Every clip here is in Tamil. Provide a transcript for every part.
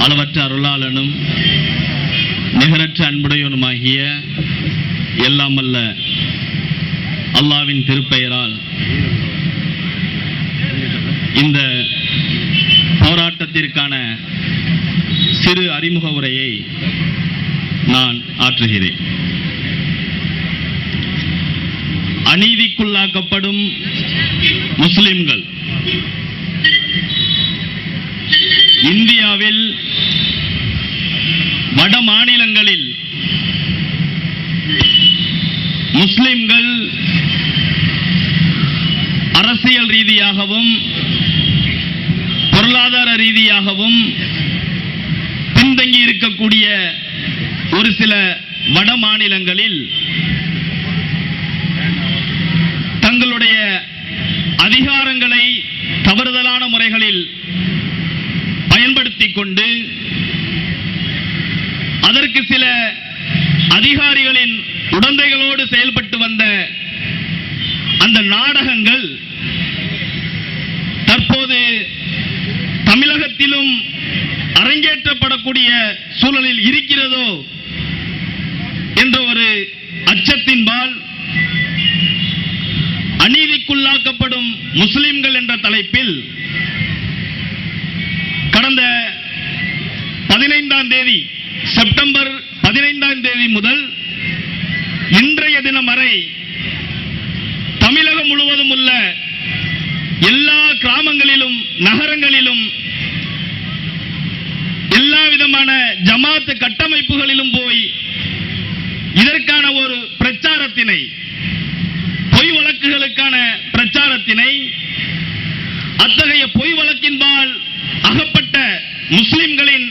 அளவற்ற அருளாளனும் நிகரற்ற அன்புடையவனுமாகிய எல்லாம் அல்ல அல்லாஹ்வின் திருப்பெயரால் இந்த போராட்டத்திற்கான சிறு அறிமுக உரையை நான் ஆற்றுகிறேன். அநீதிக்குள்ளாக்கப்படும் முஸ்லிம்கள் இந்தியாவில் வட மாநிலங்களில் முஸ்லிம்கள் அரசியல் ரீதியாகவும் பொருளாதார ரீதியாகவும் பின்தங்கி இருக்கக்கூடிய ஒரு சில வட மாநிலங்களில் தங்களுடைய அதிகாரங்களை தவறுதலான முறைகளில் பயன்படுத்திக் கொண்டு அதற்கு சில அதிகாரிகளின் உடந்தைகளோடு செயல்பட்டு வந்த அந்த நாடகங்கள் தற்போது தமிழகத்திலும் அரங்கேற்றப்படக்கூடிய சூழலில் இருக்கிறதோ என்ற ஒரு அச்சத்தின்பால் அநீதிக்குள்ளாக்கப்படும் முஸ்லிம்கள் என்ற தலைப்பில் கடந்த 15ஆம் தேதி செப்டம்பர் 15ஆம் தேதி முதல் இன்றைய தினம் வரை தமிழகம் முழுவதும் உள்ள எல்லா கிராமங்களிலும் நகரங்களிலும் எல்லா விதமான ஜமாத் கட்டமைப்புகளிலும் போய் இதற்கான ஒரு பிரச்சாரத்தினை, பொய் வழக்குகளுக்கான பிரச்சாரத்தினை, அத்தகைய பொய் வழக்கின்பால் அகப்பட்ட முஸ்லிம்களின்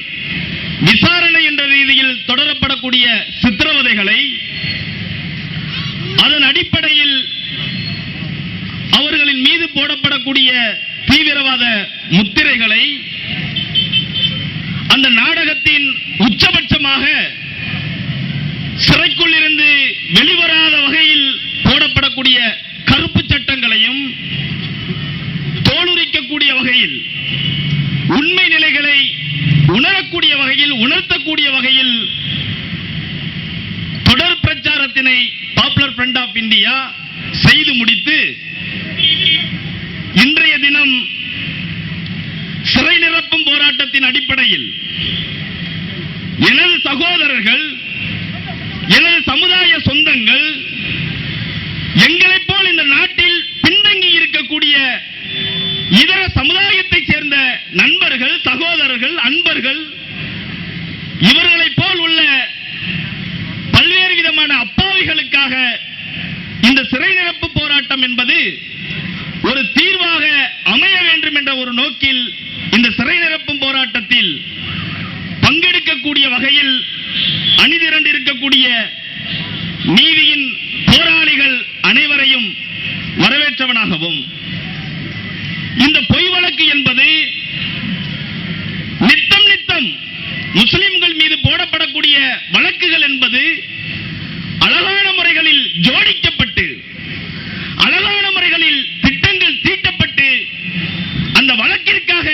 விசாரணை என்ற ரீதியில் தொடரப்படக்கூடிய சித்திரவதைகளை, அதன் அடிப்படையில் அவர்களின் மீது போடப்படக்கூடிய தீவிரவாத முத்திரைகளை, அந்த நாடகத்தின் உச்சபட்சமாக சிறைக்குள் இருந்து வெளிவராத வகையில் போடப்படக்கூடிய கருப்பு சட்டங்களையும் தோலுரிக்கக்கூடிய வகையில், உண்மை நிலைகளை உணரக்கூடிய வகையில், உணர்த்தக்கூடிய வகையில் தொடர் பிரச்சாரத்தினை பாப்புலர் ஃப்ரண்ட் ஆஃப் இந்தியா செய்து முடித்து இன்றைய தினம் சிறை நிரப்பும் போராட்டத்தின் அடிப்படையில் எனது சகோதரர்கள், எனது சமுதாய சொந்தங்கள், எங்களைப் போல் இந்த நாட்டில் பின்தங்கி இருக்கக்கூடிய இதர சமுதாயத்தைச் சேர்ந்த நண்பர்கள், சகோதரர்கள், அன்பர்கள், இவர்களைப் போல் உள்ள பல்வேறு விதமான அப்பாவிகளுக்காக இந்த சிறை நிரப்பு போராட்டம் என்பது ஒரு தீர்வாக அமைய வேண்டும் என்ற ஒரு நோக்கில் இந்த சிறை நிரப்பும் போராட்டத்தில் பங்கெடுக்கக்கூடிய வகையில் அணிதிரண்டு இருக்கக்கூடிய நீதியின் போராளிகள் அனைவரையும் வரவேற்றவனாகவும், இந்த பொய் வழக்கு என்பது நித்தம் நித்தம் முஸ்லிம்கள் மீது போடப்படக்கூடிய வழக்குகள் என்பது அழகான முறைகளில் ஜோடிக்கப்பட்டு, அழகான முறைகளில் திட்டங்கள் தீட்டப்பட்டு, அந்த வழக்கிற்காக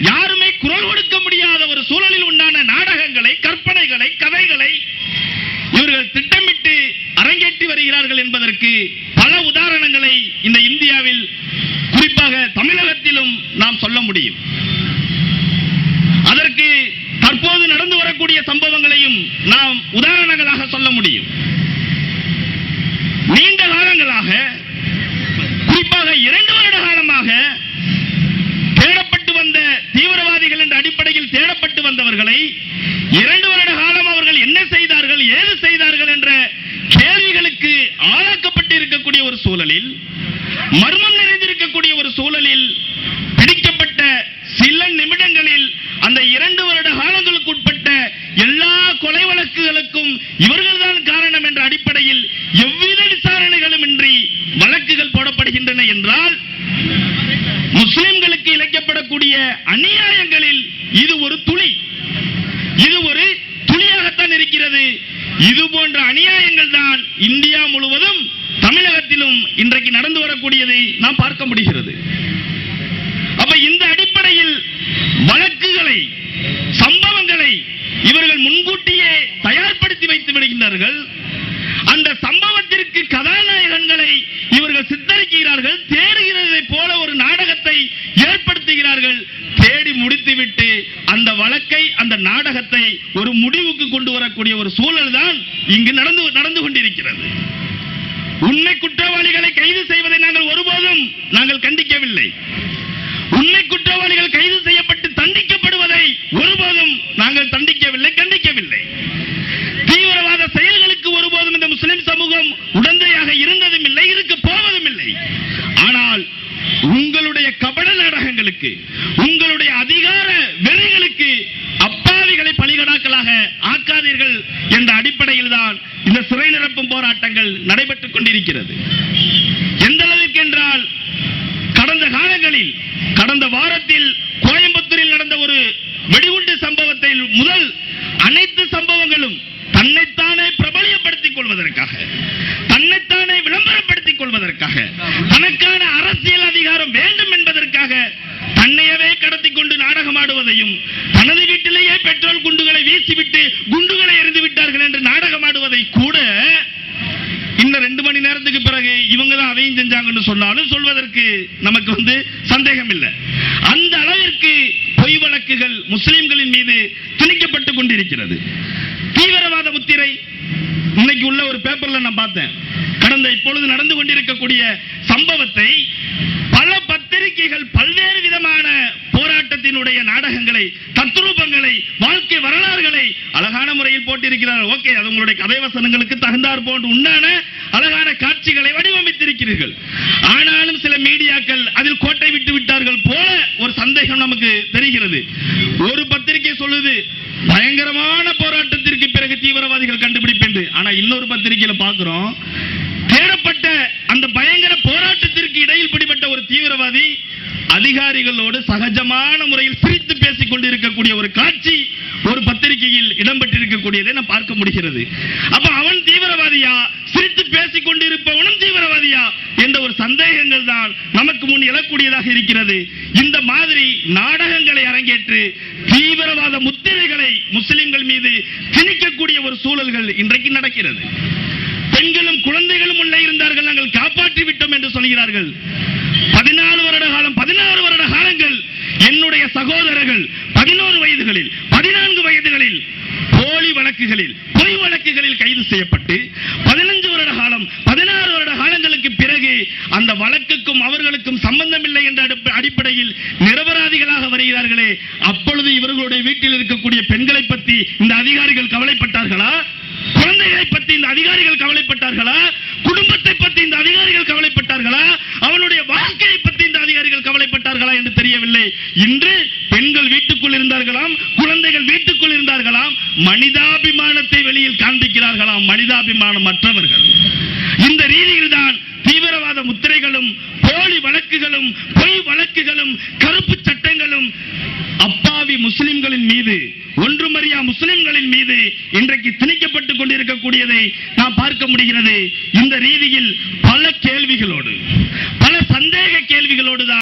யாருமே குரல் கொடுக்க முடியாத ஒரு சூழலில் உண்டான நாடகங்களை, கற்பனைகளை, கதைகளை இவர்கள் திட்டமிட்டு அரங்கேற்றி வருகிறார்கள் என்பதற்கு பல உதாரணங்களை இந்த இந்தியாவில், குறிப்பாக தமிழகத்திலும் நாம் சொல்ல முடியும். அதற்கு தற்போது நடந்து வரக்கூடிய சம்பவங்களையும் நாம் உதாரணங்களாக சொல்ல முடியும். நீண்ட காலங்களாக, குறிப்பாக 2 வருட காலமாக தேடப்பட்டு வந்த தீவிரவாதிகள் என்ற அடிப்படையில் தேடப்பட்டு வந்தவர்களை 2 வருட காலம் அவர்கள் என்ன செய்தார்கள், ஏது செய்தார்கள் என்ற கேள்விகளுக்கு ஆளாக்கப்பட்டு இருக்கக்கூடிய ஒரு சூழலில், மர்மம் நிறைந்திருக்கக்கூடிய ஒரு சூழலில் பிடிக்கப்பட்ட சில நிமிடங்களில் அந்த 2 வருட காலங்களுக்கு உட்பட்ட எல்லா கொலை வழக்குகளுக்கும் இவர்கள்தான் காரணம் என்ற அடிப்படையில் எவ்வித விசாரணைகளும் இன்றி வழக்குகள் போடப்படுகின்றன என்றால், முஸ்லிம்களுக்கு இழைக்கப்படக்கூடிய அநியாயங்களில் இது ஒரு துளி, இது ஒரு துளியாகத்தான் இருக்கிறது. இது போன்ற அநியாயங்கள் தான் இந்தியா முழுவதும், தமிழகத்திலும் இன்றைக்கு நடந்து வரக்கூடியதை நாம் பார்க்க முடிகிறது. அப்ப இந்த அடிப்படையில் வழக்குகளை, சம்பவங்களை சம்பவங்களை இவர்கள் முன்கூட்டியே தயார்படுத்தி வைத்து விடுகின்றார்கள். அந்த சம்பவத்திற்கு கதாநாயகன்களை இவர்கள் சித்தரிக்கிறார்கள். தேடுகிறதை போல ஒரு நாடகத்தை ஏற்படுத்துகிறார்கள். தேடி முடித்துவிட்டு அந்த வழக்கை, அந்த நாடகத்தை ஒரு முடிவுக்கு கொண்டு வரக்கூடிய ஒரு சூழல் தான் இங்கு நடந்து கொண்டிருக்கிறது. உண்மை குற்றவாளிகளை கைது செய்வதை நாங்கள் ஒருபோதும் கண்டிக்கவில்லை. உண்மை குற்றவாளிகள் கைது செய்யப்பட்டு தண்டிக்கப்படுவதை ஒருபோதும் நாங்கள் கண்டிக்கவில்லை. தீவிரவாத செயல்களுக்கு ஒருபோதும் இந்த முஸ்லிம் சமூகம் உடந்தையாக இருந்ததும் இல்லை, இருக்க போவதும் இல்லை. ஆனால் உங்களுடைய கபட நாடகங்களுக்கு, உங்களுடைய அதிகார வெறிகளுக்கு அப்பாவிகளை பலிகடாக்களாக ஆக்காதீர்கள் என்ற அடிப்படையில் தான் இந்த சிறை நிரப்பும் போராட்டங்கள் நடைபெற்றுக் கொண்டிருக்கிறது. எந்த அளவிற்கு என்றால், கடந்த காலங்களில், கடந்த வாரத்தில் கோயம்புத்தூரில் நடந்த ஒரு வெடிகுண்டு சம்பவத்தில் முதல் அனைத்து சம்பவங்களும் தன்னைத்தானே பிரபலியப்படுத்திக் கொள்வதற்காக, தன்னைத்தானே விளம்பரப்படுத்திக் கொள்வதற்காக, தனக்கான அரசியல் அதிகாரம் வேண்டும் என்பதற்காக தன்னையவே கடத்தி கொண்டு நாடகமாடுவதையும், தனது வீட்டிலேயே பெட்ரோல் குண்டுகளை வீசிவிட்டு குண்டுகளை எறிந்து விட்டார்கள் என்று நாடகமாடுவதை கூட இன்னும் 2 மணி நேரத்துக்கு பிறகு இவங்க தான் அதையும் செஞ்சாங்கன்னு சொன்னாலும் சொல்வதற்கு நமக்கு சந்தேகம் இல்லை. அந்த அளவிற்கு பொய் வழக்குகள் முஸ்லிம்களின் மீது திணிக்கப்பட்டுக் கொண்டிருக்கிறது. தீவிரவாத முத்திரை இன்னைக்கு உள்ள ஒரு பேப்பர்ல நான் பார்த்தேன். கடந்த இப்பொழுது நடந்து கொண்டிருக்கக்கூடிய சம்பவத்தை பல பத்திரிகைகள் பல்வேறு விதமான போராட்டத்தினுடைய நாடகங்களை, தத்ரூபங்களை, வாழ்க்கை வரலாறுகளை அழகான முறையில் போட்டிருக்கிறார்கள். ஓகே, அது உங்களுடைய கதை வசனங்களுக்கு தகுந்தார் போன்று உண்டான அழகான காட்சிகளை வடிவமைத்திருக்கிறீர்கள். ஆனாலும் சில மீடியாக்கள் அதில் கோட்டை விட்டு விட்டார்கள் போல ஒரு சந்தேகம் நமக்கு தெரிகிறது. ஒரு பத்திரிகை சொல்லுது பயங்கரமான போராட்டத்திற்கு பிறகு தீவிரவாதிகள் கண்டுபிடிப்பேன். ஆனா இன்னொரு பத்திரிகையில பார்க்கிறோம், தேடப்பட்ட அந்த பயங்கர போராட்டத்திற்கு இடையில் பிடிபட்ட ஒரு தீவிரவாதி அதிகாரிகளோடு சகஜமான முறையில் சிரித்து பேசிக் கொண்டிருக்கக்கூடிய ஒரு காட்சி ஒரு பத்திரிகையில் இடம்பெற்றிருக்கக்கூடியதை நான் பார்க்க முடிகிறது. அப்ப அவன் தீவிரவாதியா, சிரித்து பேசிக் கொண்டிருப்பவனும் தீவிரவாதியா என்ற ஒரு சந்தேகங்கள் தான் நமக்கு முன் எழக்கூடியதாக இருக்கிறது. இந்த மாதிரி நாடகங்களை அரங்கேற்று தீவிரவாத முத்திரைகளை முஸ்லிம்கள் மீது திணிக்கக்கூடிய ஒரு சூழல்கள் இன்றைக்கு நடக்கிறது. பெண்களும் குழந்தைகளும் உள்ளே இருந்தார்கள், நாங்கள் காப்பாற்றி விட்டோம் என்று சொல்கிறார்கள். 14 வருட காலங்கள் என்னுடைய சகோதரர்கள் 11 வயதுகளில், 14 வயதுகளில் போலி வழக்குகளில், பொய் வழக்குகளில் கைது செய்யப்பட்டு 15 வருட காலம், 16 வருட காலங்களுக்கு பிறகு அந்த வழக்குக்கும் அவர்களுக்கும் சம்பந்தம் இல்லை என்ற அடிப்படையில் நிரபராதிகளாக வருகிறார்களே, அப்பொழுது இவர்களுடைய வீட்டில் இருக்கக்கூடிய பெண்களை பற்றி இந்த அதிகாரிகள் கவலைப்பட்டார்களா? குழந்தைகளை பற்றி இந்த அதிகாரிகள் கவலைப்பட்டார்களா? குடும்பத்தை பற்றி இந்த அதிகாரிகள் கவலைப்பட்டார்களா? அவனுடைய வாழ்க்கையை பற்றி இந்த அதிகாரிகள் கவலைப்பட்டார்களா என்று தெரியவில்லை. இன்று பெண்கள் வீட்டுக்குள் இருந்தார்களாம், குழந்தைகள் வீட்டுக்குள் இருந்தார்களாம், மனிதாபிமானத்தை வெளியில் காண்பிக்கிறார்களாம், மனிதாபிமானம் மற்றவர்கள். இந்த ரீதியில் தான் தீவிரவாத முத்திரைகளும், போலி வழக்குகளும், பொய் வழக்குகளும், கருப்பு சட்டங்களும் அப்பாவி முஸ்லிம்களின் மீது, ஒன்றுமறியா முஸ்லிம்களின் மீது இன்றைக்கு திணிக்கப்பட்டுக் கொண்டிருக்கக்கூடியதை நாம் பார்க்க முடிகிறது. இந்த ரீதியில் பல கேள்விகளோடு, பல சந்தேக கேள்விகளோடு தான்